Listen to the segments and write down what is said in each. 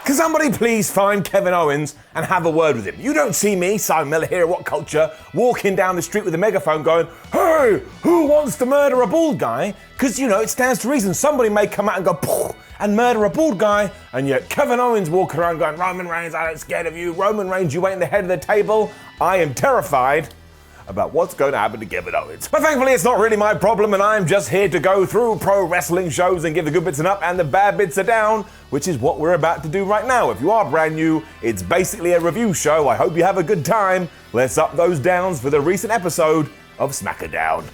Can somebody please find Kevin Owens and have a word with him? You don't see me, Simon Miller here at What Culture, walking down the street with a megaphone going, hey, who wants to murder a bald guy? Because, you know, it stands to reason somebody may come out and go, poof, and murder a bald guy, and yet Kevin Owens walking around going, Roman Reigns, I ain't scared of you. Roman Reigns, you ain't the head of the table. I am terrified about what's going to happen to Kevin Owens. But thankfully, it's not really my problem, and I'm just here to go through pro wrestling shows and give the good bits an up and the bad bits a down, which is what we're about to do right now. If you are brand new, it's basically a review show. I hope you have a good time. Let's up those downs for the recent episode of SmackDown.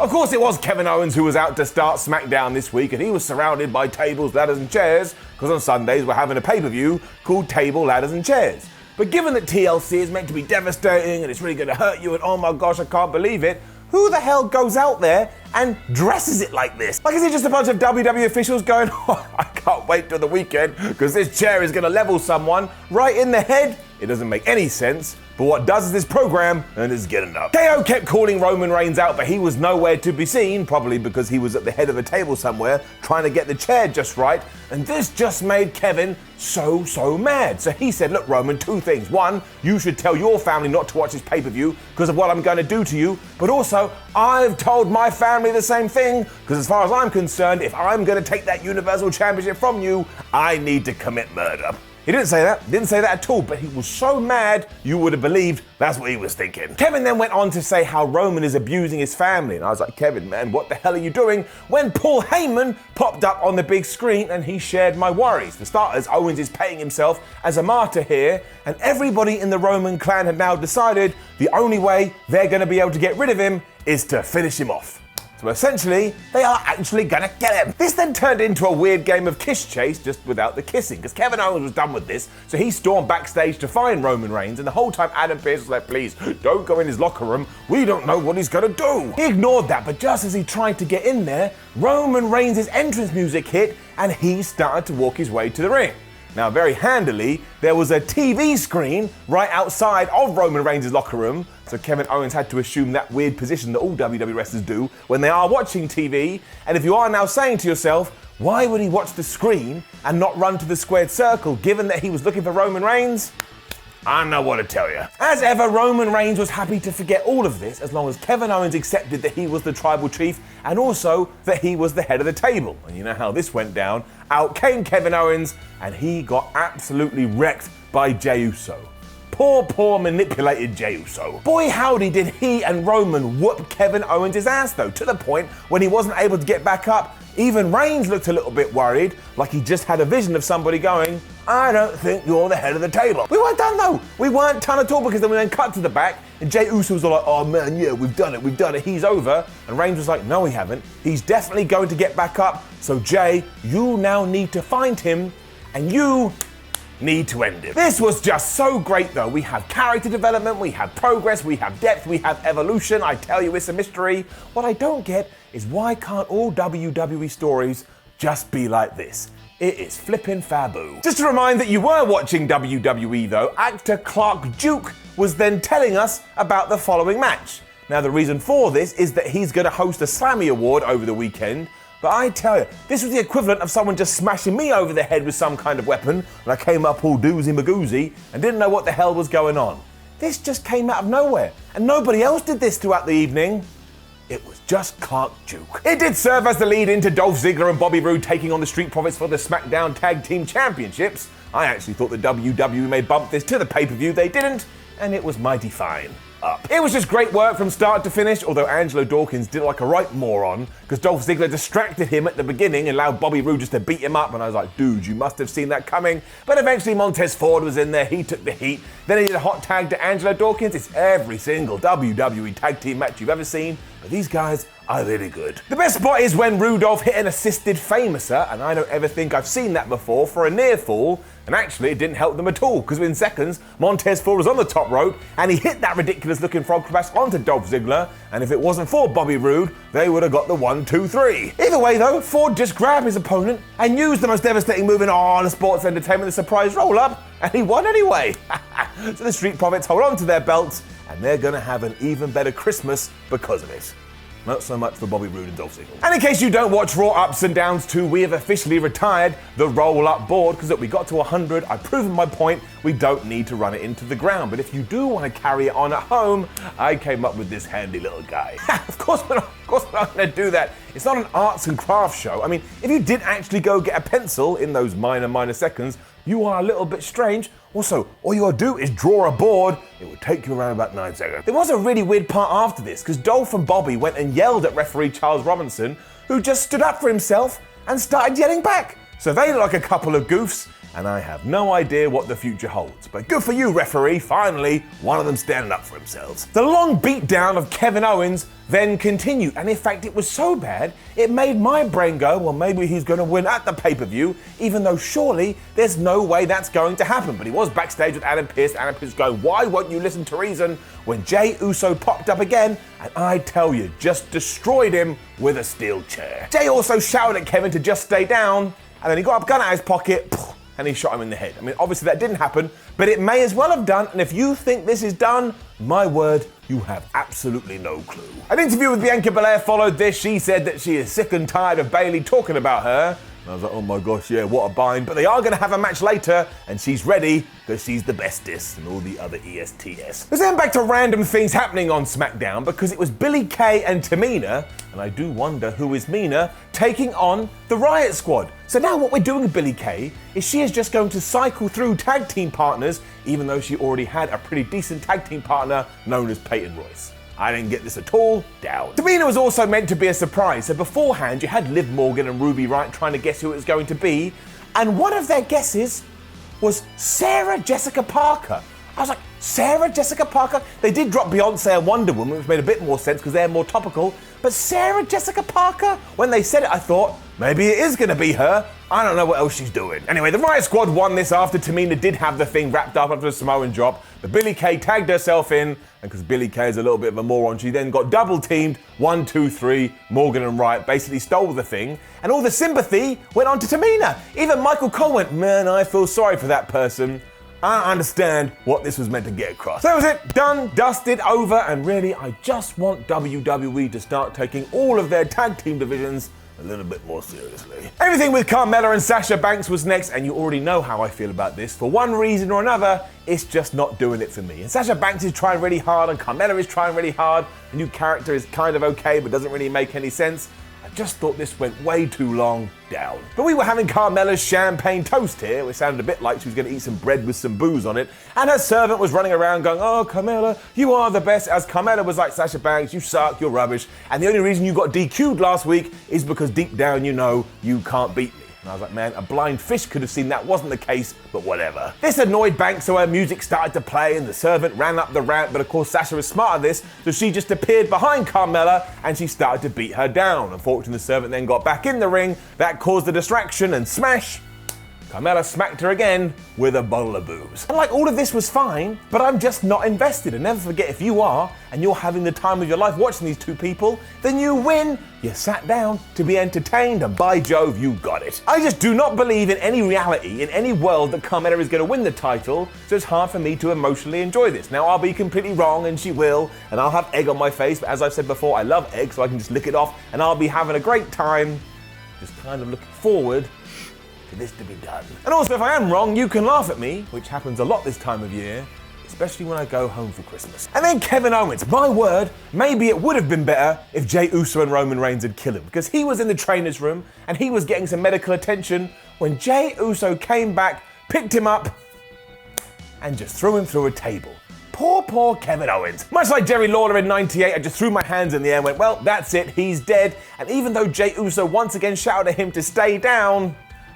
Of course, it was Kevin Owens who was out to start SmackDown this week, and he was surrounded by tables, ladders and chairs, because on Sundays we're having a pay-per-view called Table, Ladders and Chairs. But given that TLC is meant to be devastating and it's really going to hurt you and oh my gosh, I can't believe it, who the hell goes out there and dresses it like this? Like, is it just a bunch of WWE officials going, oh, I can't wait till the weekend because this chair is going to level someone right in the head? It doesn't make any sense. But what does is this program, and it's getting up. KO kept calling Roman Reigns out, but he was nowhere to be seen, probably because he was at the head of a table somewhere, trying to get the chair just right, and this just made Kevin so mad. So he said, look, Roman, two things. One, you should tell your family not to watch this pay-per-view because of what I'm going to do to you, but also, I've told my family the same thing, because as far as I'm concerned, if I'm going to take that Universal Championship from you, I need to commit murder. He didn't say that at all, but he was so mad, you would have believed that's what he was thinking. Kevin then went on to say how Roman is abusing his family, and I was like, Kevin, man, what the hell are you doing? When Paul Heyman popped up on the big screen and he shared my worries. For starters, Owens is paying himself as a martyr here, and everybody in the Roman clan had now decided the only way they're going to be able to get rid of him is to finish him off. So essentially, they are actually gonna get him. This then turned into a weird game of kiss chase, just without the kissing, because Kevin Owens was done with this, so he stormed backstage to find Roman Reigns, and the whole time Adam Pearce was like, please, don't go in his locker room, we don't know what he's gonna do. He ignored that, but just as he tried to get in there, Roman Reigns' entrance music hit, and he started to walk his way to the ring. Now, very handily, there was a TV screen right outside of Roman Reigns' locker room, so Kevin Owens had to assume that weird position that all WWE wrestlers do when they are watching TV, and if you are now saying to yourself, why would he watch the screen and not run to the squared circle, given that he was looking for Roman Reigns? I don't know what to tell you. As ever, Roman Reigns was happy to forget all of this as long as Kevin Owens accepted that he was the tribal chief and also that he was the head of the table. And you know how this went down. Out came Kevin Owens and he got absolutely wrecked by Jey Uso. Poor manipulated Jey Uso. Boy howdy did he and Roman whoop Kevin Owens' ass though, to the point when he wasn't able to get back up. Even Reigns looked a little bit worried, like he just had a vision of somebody going, I don't think you're the head of the table. We weren't done though. We weren't done at all, because then we then cut to the back and Jey Uso was like, oh man, yeah, we've done it, he's over. And Reigns was like, no, we haven't. He's definitely going to get back up. So Jey, you now need to find him and you need to end it. This was just so great though. We have character development, we have progress, we have depth, we have evolution. I tell you, it's a mystery. What I don't get is why can't all WWE stories just be like this? It is flippin' faboo. Just to remind that you were watching WWE though, actor Clark Duke was then telling us about the following match. Now the reason for this is that he's gonna host a Slammy Award over the weekend, but I tell you, this was the equivalent of someone just smashing me over the head with some kind of weapon when I came up all doozy magoozy and didn't know what the hell was going on. This just came out of nowhere, and nobody else did this throughout the evening. It was just Clark Duke. It did serve as the lead into Dolph Ziggler and Bobby Roode taking on the Street Profits for the SmackDown Tag Team Championships. I actually thought the WWE may bump this to the pay-per-view. They didn't, and it was mighty fine. It was just great work from start to finish, although Angelo Dawkins did like a right moron, because Dolph Ziggler distracted him at the beginning and allowed Bobby Roode just to beat him up, and I was like, dude, you must have seen that coming. But eventually Montez Ford was in there, he took the heat, then he did a hot tag to Angelo Dawkins. It's every single WWE tag team match you've ever seen, but these guys are really good. The best spot is when Rudolph hit an assisted famouser, and I don't ever think I've seen that before, for a near fall, and actually it didn't help them at all, because within seconds, Montez Ford was on the top rope, and he hit that ridiculous looking frog splash onto Dolph Ziggler, and if it wasn't for Bobby Roode, they would have got the 1, 2, 3. Either way though, Ford just grabbed his opponent and used the most devastating move in all the sports entertainment, the surprise roll-up, and he won anyway. So the Street Profits hold on to their belts, and they're gonna have an even better Christmas because of it. Not so much for Bobby Roode and Dolph Ziggler. And in case you don't watch Raw Ups and Downs 2, we have officially retired the roll-up board, because we got to 100, I've proven my point, we don't need to run it into the ground. But if you do want to carry it on at home, I came up with this handy little guy. Of course we're not going to do that. It's not an arts and crafts show. I mean, if you did actually go get a pencil in those minor seconds, you are a little bit strange. Also, all you gotta do is draw a board. It will take you around about 9 seconds. There was a really weird part after this, because Dolph and Bobby went and yelled at referee Charles Robinson, who just stood up for himself and started yelling back. So they look like a couple of goofs, and I have no idea what the future holds. But good for you, referee, finally, one of them standing up for themselves. The long beatdown of Kevin Owens then continued, and in fact it was so bad, it made my brain go, well, maybe he's gonna win at the pay-per-view, even though surely there's no way that's going to happen. But he was backstage with Adam Pearce going, why won't you listen to reason? When Jey Uso popped up again, and I tell you, just destroyed him with a steel chair. Jey also shouted at Kevin to just stay down, and then he got a gun out of his pocket, and he shot him in the head. I mean, obviously that didn't happen, but it may as well have done, and if you think this is done, my word, you have absolutely no clue. An interview with Bianca Belair followed this. She said that she is sick and tired of Bayley talking about her. And I was like, oh my gosh, yeah, what a bind. But they are going to have a match later, and she's ready, because she's the bestest, and all the other ESTS. Let's then back to random things happening on SmackDown, because it was Billie Kay and Tamina, and I do wonder who is meaner, taking on the Riot Squad. So now what we're doing with Billie Kay is she is just going to cycle through tag team partners, even though she already had a pretty decent tag team partner known as Peyton Royce. I didn't get this at all, down. Tamina was also meant to be a surprise, so beforehand you had Liv Morgan and Ruby Riott trying to guess who it was going to be, and one of their guesses was Sarah Jessica Parker. I was like, Sarah Jessica Parker? They did drop Beyonce and Wonder Woman, which made a bit more sense because they're more topical, but Sarah Jessica Parker? When they said it, I thought, maybe it is going to be her. I don't know what else she's doing. Anyway, the Riot Squad won this after Tamina did have the thing wrapped up after the Samoan drop. But Billie Kay tagged herself in, and because Billie Kay is a little bit of a moron, she then got double teamed. 1, 2, 3, Morgan and Riott basically stole the thing, and all the sympathy went on to Tamina. Even Michael Cole went, man, I feel sorry for that person. I understand what this was meant to get across. So that was it, done, dusted, over, and really, I just want WWE to start taking all of their tag team divisions a little bit more seriously. Everything with Carmella and Sasha Banks was next, and you already know how I feel about this. For one reason or another, it's just not doing it for me. And Sasha Banks is trying really hard, and Carmella is trying really hard. The new character is kind of okay, but doesn't really make any sense. I just thought this went way too long, down. But we were having Carmella's champagne toast here, which sounded a bit like she was going to eat some bread with some booze on it, and her servant was running around going, oh, Carmella, you are the best, as Carmella was like, Sasha Banks, you suck, you're rubbish, and the only reason you got DQ'd last week is because deep down you know you can't beat me. And I was like, man, a blind fish could have seen that wasn't the case, but whatever. This annoyed Banks, so her music started to play and the servant ran up the ramp, but of course Sasha was smart at this, so she just appeared behind Carmella and she started to beat her down. Unfortunately, the servant then got back in the ring, that caused a distraction, and smash! Carmella smacked her again with a bottle of booze. And like, all of this was fine, but I'm just not invested. And never forget, if you are, and you're having the time of your life watching these two people, then you win. You sat down to be entertained, and by Jove, you got it. I just do not believe in any reality, in any world, that Carmella is going to win the title, so it's hard for me to emotionally enjoy this. Now, I'll be completely wrong, and she will, and I'll have egg on my face, but as I've said before, I love egg, so I can just lick it off, and I'll be having a great time, just kind of looking forward for this to be done. And also, if I am wrong, you can laugh at me, which happens a lot this time of year, especially when I go home for Christmas. And then Kevin Owens, my word, maybe it would have been better if Jey Uso and Roman Reigns had killed him, because he was in the trainer's room and he was getting some medical attention when Jey Uso came back, picked him up, and just threw him through a table. Poor Kevin Owens. Much like Jerry Lawler in '98, I just threw my hands in the air and went, well, that's it, he's dead. And even though Jey Uso once again shouted at him to stay down,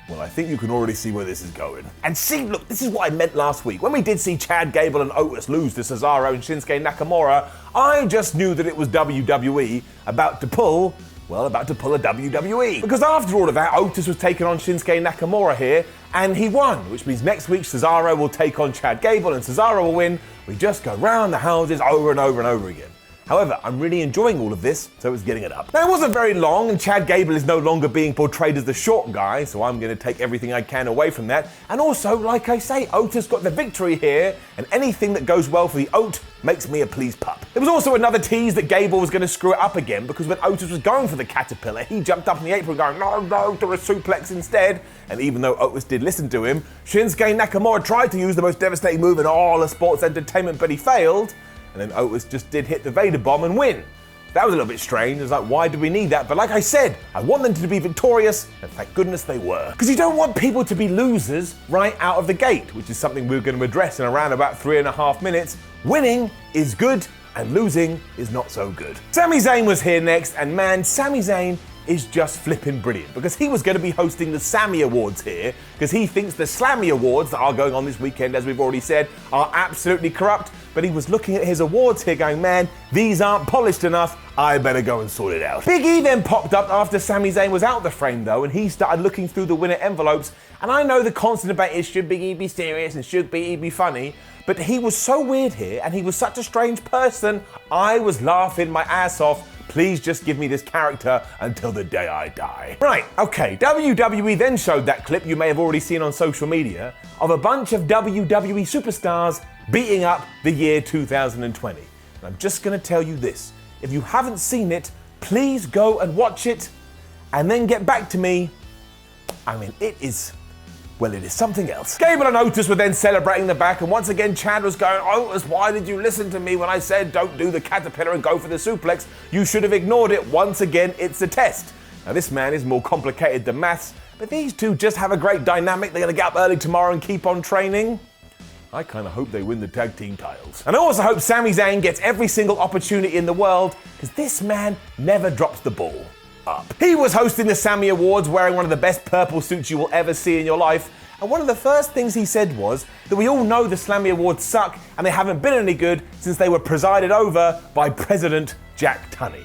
Well, I think you can already see where this is going. And see, look, this is what I meant last week. When we did see Chad Gable and Otis lose to Cesaro and Shinsuke Nakamura, I just knew that it was WWE about to pull a WWE. Because after all of that, Otis was taking on Shinsuke Nakamura here, and he won, which means next week Cesaro will take on Chad Gable and Cesaro will win. We just go round the houses over and over and over again. However, I'm really enjoying all of this, so it's getting it up. Now, it wasn't very long, and Chad Gable is no longer being portrayed as the short guy, so I'm going to take everything I can away from that. And also, like I say, Otis got the victory here, and anything that goes well for the Oat makes me a pleased pup. There was also another tease that Gable was going to screw it up again, because when Otis was going for the caterpillar, he jumped up in the apron going, no, to a suplex instead. And even though Otis did listen to him, Shinsuke Nakamura tried to use the most devastating move in all of sports entertainment, but he failed. And then Otis just did hit the Vader bomb and win. That was a little bit strange. It was like, why do we need that? But like I said, I want them to be victorious, and thank goodness they were. Because you don't want people to be losers right out of the gate, which is something we're going to address in around about 3.5 minutes. Winning is good, and losing is not so good. Sami Zayn was here next, and man, Sami Zayn is just flipping brilliant, because he was going to be hosting the Sammy Awards here, because he thinks the Slammy Awards that are going on this weekend, as we've already said, are absolutely corrupt. But he was looking at his awards here going, man, these aren't polished enough, I better go and sort it out. Big E then popped up after Sami Zayn was out the frame though, and he started looking through the winner envelopes. And I know the constant debate is, should Big E be serious and should Big E be funny? But he was so weird here, and he was such a strange person, I was laughing my ass off. Please just give me this character until the day I die. Right, okay, WWE then showed that clip you may have already seen on social media of a bunch of WWE superstars beating up the year 2020. And I'm just gonna tell you this, if you haven't seen it, please go and watch it and then get back to me. I mean, it is something else. Gable and Otis were then celebrating the back, and once again Chad was going, Otis, why did you listen to me when I said don't do the caterpillar and go for the suplex? You should have ignored it. Once again, it's a test. Now this man is more complicated than maths, but these two just have a great dynamic. They're gonna get up early tomorrow and keep on training. I kind of hope they win the tag team titles. And I also hope Sami Zayn gets every single opportunity in the world, because this man never drops the ball. He was hosting the Sammy Awards wearing one of the best purple suits you will ever see in your life, and one of the first things he said was that we all know the Slammy Awards suck and they haven't been any good since they were presided over by President Jack Tunney.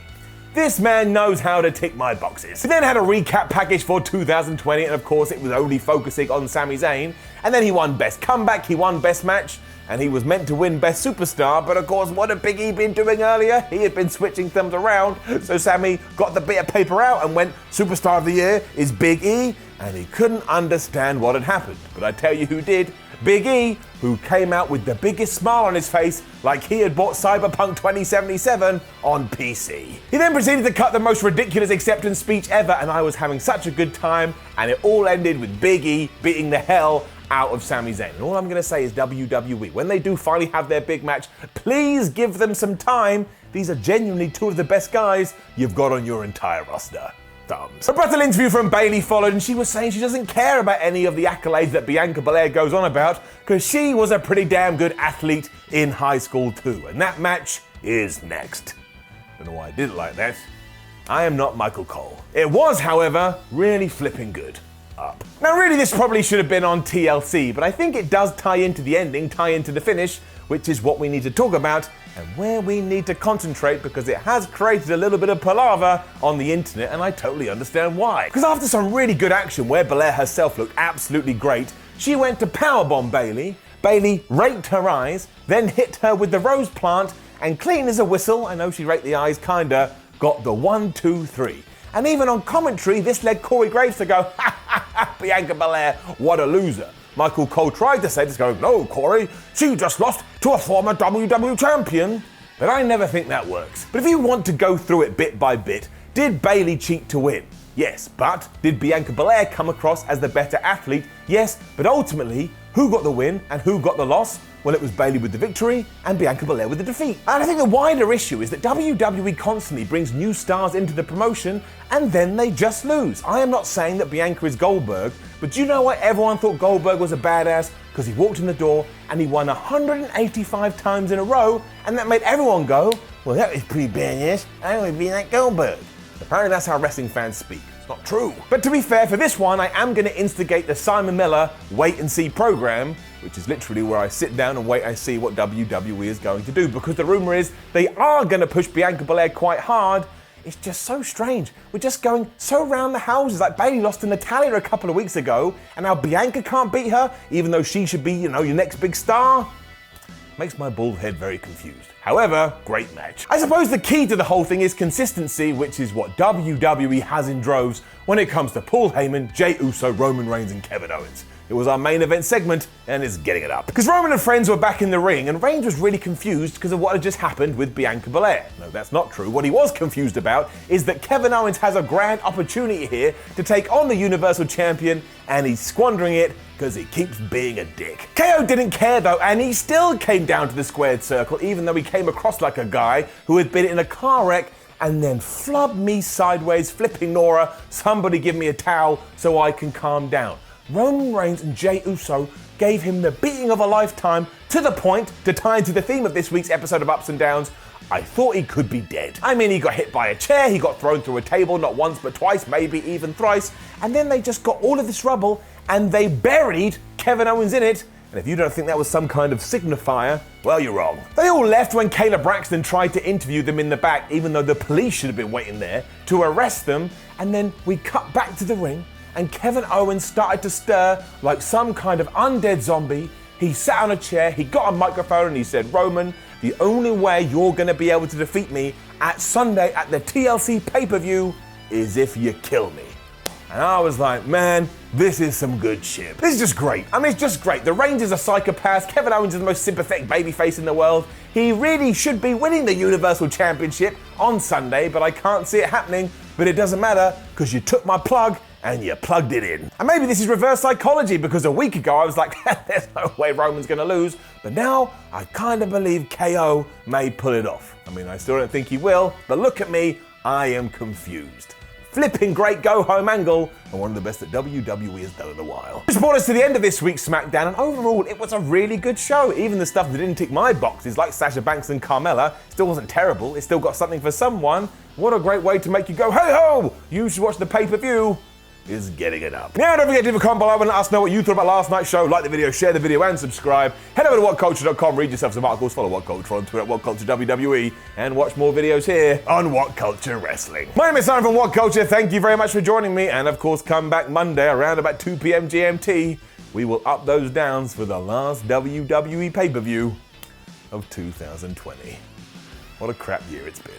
This man knows how to tick my boxes. He then had a recap package for 2020, and of course it was only focusing on Sami Zayn, and then he won Best Comeback, he won Best Match, and he was meant to win Best Superstar, but of course what had Big E been doing earlier? He had been switching things around, so Sammy got the bit of paper out and went, Superstar of the Year is Big E, and he couldn't understand what had happened. But I tell you who did, Big E, who came out with the biggest smile on his face like he had bought Cyberpunk 2077 on PC. He then proceeded to cut the most ridiculous acceptance speech ever, and I was having such a good time, and it all ended with Big E beating the hell out of Sami Zayn. And all I'm going to say is WWE, when they do finally have their big match, please give them some time. These are genuinely two of the best guys you've got on your entire roster. Thumbs. A brutal interview from Bayley followed, and she was saying she doesn't care about any of the accolades that Bianca Belair goes on about, because she was a pretty damn good athlete in high school too. And that match is next. Don't know why I did it like that. I am not Michael Cole. It was, however, really flipping good. Now really this probably should have been on TLC, but I think it does tie into the ending, tie into the finish, which is what we need to talk about and where we need to concentrate, because it has created a little bit of palaver on the internet, and I totally understand why. Because after some really good action where Belair herself looked absolutely great, she went to powerbomb Bayley. Bayley raked her eyes, then hit her with the rose plant, and clean as a whistle, I know she raked the eyes kinda, got the 1, 2, 3. And even on commentary, this led Corey Graves to go, ha ha ha, Bianca Belair, what a loser. Michael Cole tried to say this, going, no, Corey, she just lost to a former WWE champion. But I never think that works. But if you want to go through it bit by bit, did Bayley cheat to win? Yes, but did Bianca Belair come across as the better athlete? Yes, but ultimately, who got the win and who got the loss? Well, it was Bayley with the victory and Bianca Belair with the defeat. And I think the wider issue is that WWE constantly brings new stars into the promotion and then they just lose. I am not saying that Bianca is Goldberg, but do you know why everyone thought Goldberg was a badass? Because he walked in the door and he won 185 times in a row, and that made everyone go, well, that was pretty badass. I want to be like Goldberg. Apparently that's how wrestling fans speak. It's not true. But to be fair, for this one, I am going to instigate the Simon Miller wait and see program, which is literally where I sit down and wait and see what WWE is going to do, because the rumor is they are going to push Bianca Belair quite hard. It's just so strange. We're just going so round the houses. Like Bayley lost to Natalya a couple of weeks ago, and now Bianca can't beat her, even though she should be, your next big star. Makes my bald head very confused. However, great match. I suppose the key to the whole thing is consistency, which is what WWE has in droves when it comes to Paul Heyman, Jey Uso, Roman Reigns, and Kevin Owens. It was our main event segment, and it's getting it up. Because Roman and friends were back in the ring, and Reigns was really confused because of what had just happened with Bianca Belair. No, that's not true. What he was confused about is that Kevin Owens has a grand opportunity here to take on the Universal Champion, and he's squandering it because he keeps being a dick. KO didn't care though, and he still came down to the squared circle, even though he came across like a guy who had been in a car wreck and then flubbed me sideways, flipping Nora. Somebody give me a towel so I can calm down. Roman Reigns and Jey Uso gave him the beating of a lifetime, to the point, to tie into the theme of this week's episode of Ups and Downs, I thought he could be dead. I mean, he got hit by a chair, he got thrown through a table, not once but twice, maybe even thrice, and then they just got all of this rubble and they buried Kevin Owens in it. And if you don't think that was some kind of signifier, well, you're wrong. They all left when Kayla Braxton tried to interview them in the back, even though the police should have been waiting there to arrest them. And then we cut back to the ring, and Kevin Owens started to stir like some kind of undead zombie. He sat on a chair, he got a microphone, and he said, Roman, the only way you're going to be able to defeat me at Sunday at the TLC pay-per-view is if you kill me. And I was like, man, this is some good shit. This is just great. I mean, it's just great. The Rangers are psychopaths. Kevin Owens is the most sympathetic babyface in the world. He really should be winning the Universal Championship on Sunday, but I can't see it happening. But it doesn't matter, because you took my plug and you plugged it in. And maybe this is reverse psychology, because a week ago I was like, there's no way Roman's gonna lose. But now I kind of believe KO may pull it off. I mean, I still don't think he will, but look at me, I am confused. Flipping great go-home angle, and one of the best that WWE has done in a while. This brought us to the end of this week's SmackDown, and overall, it was a really good show. Even the stuff that didn't tick my boxes, like Sasha Banks and Carmella, still wasn't terrible. It still got something for someone. What a great way to make you go, hey-ho! You should watch the pay-per-view. Is getting it up. Now, don't forget to leave a comment below and let us know what you thought about last night's show. Like the video, share the video, and subscribe. Head over to whatculture.com, read yourself some articles, follow What Culture on Twitter at WhatCultureWWE, and watch more videos here on What Culture Wrestling. My name is Simon from What Culture. Thank you very much for joining me, and of course, come back Monday around about 2 p.m. GMT. We will up those downs for the last WWE pay-per-view of 2020. What a crap year it's been.